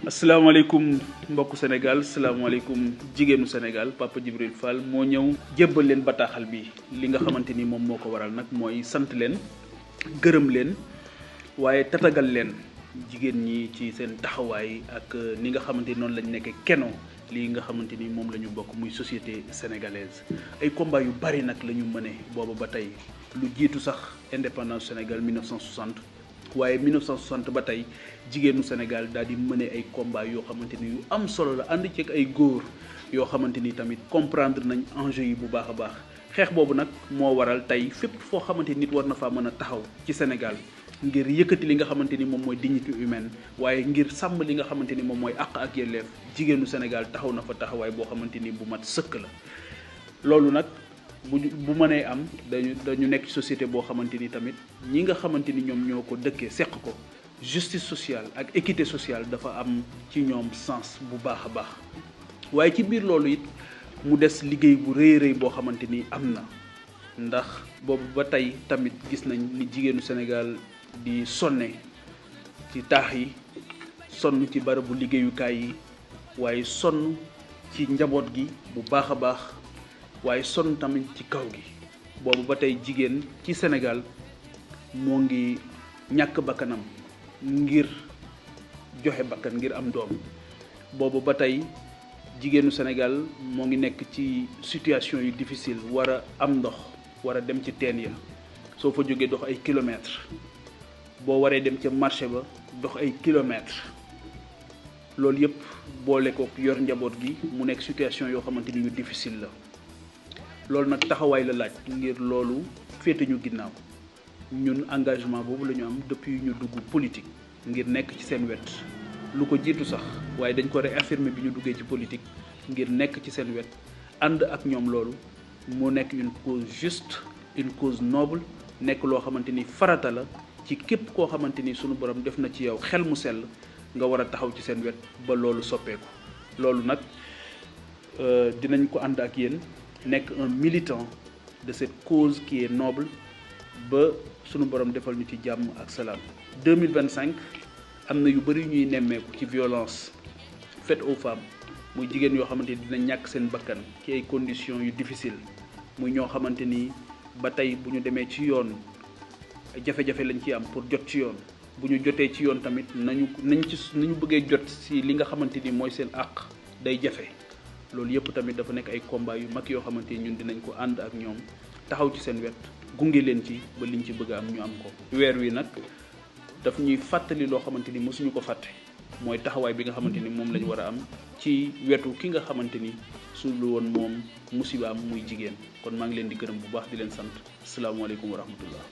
asalaamaaleykum mbokku Sénégal asalaamaaleykum jigéenu Sénégal Papa Djibril Fall moo ñëw jébbal leen bataaxal bi li nga xamante ni moom moo ko waral nag mooy sant leen gërëm leen waaye tatagal leen jigéen ñi ci seen taxawaay ak ni nga xamante ni noonu lañ nekkee keno lii nga xamante ni moom la ñu bokk muy société sénégalaise ay combat yu bari nag la ñu mëne boobu ba tey lu jiitu sax indépendance Sénégal 1960 waaye 1960 ba tey jigéenu Sénégal daal di mëne ay combat yoo xamante ni yu am solo la ànd ceeg ay góor yoo xamante ni tamit comprendre nañ enjeu yi bu baax a baax xeex boobu nag moo waral tey fépp foo xamante nit war na faa mën a taxaw ci Sénégal ngir yëkkati li nga xamante ni moom mooy dignité humaine waaye ngir sàmm li nga xamante ni moom mooy àq ak yelleef jigéenu Sénégal taxaw na fa taxawaay boo xamante ni bu mat sëkk la loolu nag bu mënee am dañu nekk ci société boo xamante ni tamit ñi nga xamante ni ñoom ñoo ko dëkkee seq ko justice sociale ak équité sociale dafa am ci ñoom sens bu baax a baax waaye ci biir loolu it mu des liggéey bu rëy rëy boo xamante ni am na ndax boobu ba tey tamit gis nañ ni jigéenu Sénégal di sonne ci taax yi sonn ci barabu liggéeyukaay yi waaye sonn ci njaboot gi bu baax a baax waaye sonn tamit ci kaw gi boobu ba tey jigéen ci Sénégal moo ngi ñàkk bakkanam ngir joxe bakkan ngir am doom boobu ba tey jigéenu Sénégal moo ngi nekk ci situation yu difficile war a am ndox war a dem ci teen ya soo fa jógee dox ay kilomètres boo waree dem ca marché ba dox ay kilomètres loolu yëpp boole ko yor njaboot gi mu nekk situation yoo xamante ni yu difficile la loolu nag taxawaay la laaj ngir loolu féete ñu ginnaaw ñun engagement boobu la ñu am depuis ñu dugg politique ngir nekk ci seen wet lu ko jiitu sax waaye dañ ko réaffirmer bi ñu duggee ci politique ngir nekk ci seen wet ànd ak ñoom loolu mu nekk une cause juste une cause noble nekk loo xamante ni farata la ci képp koo xamante ni sunu borom def na ci yow xel mu sell nga war a taxaw ci seen wet ba loolu soppeeku loolu nag dinañ ko ànd ak yéen nekk un militant de cette cause qui est noble ba sunu borom defal ñu ci jàmm ak salaam 2025 am na yu bëri ñuy nemmeeku ci violence faite aux femmes muy jigéen yoo xamante ni dina ñàkk seen bakkan ci ay conditions yu difficile muy ñoo xamante ni ba tey bu ñu demee ci yoon jafe-jafe lañ ci am pour jot ci yoon bu ñu jotee ci yoon tamit nañu bëggee jot si li nga xamante ni mooy seen àq day jafe loolu yëpp tamit dafa nekk ay combat yu mag yoo xamante ni ñun dinañ ko ànd ak ñoom taxaw ci seen wet gunge leen ci ba liñ ci bëgg a am ñu am ko. weer wi nag daf ñuy fàttali loo xamante ni mosuñu ko fàtte mooy taxawaay bi nga xamante ni moom lañ war a am ci wetu ki nga xamante ni su lu woon moom musiba am muy jigéen kon maa ngi leen di gërëm bu baax di leen sant asalaamaaleykum wa rahmatullah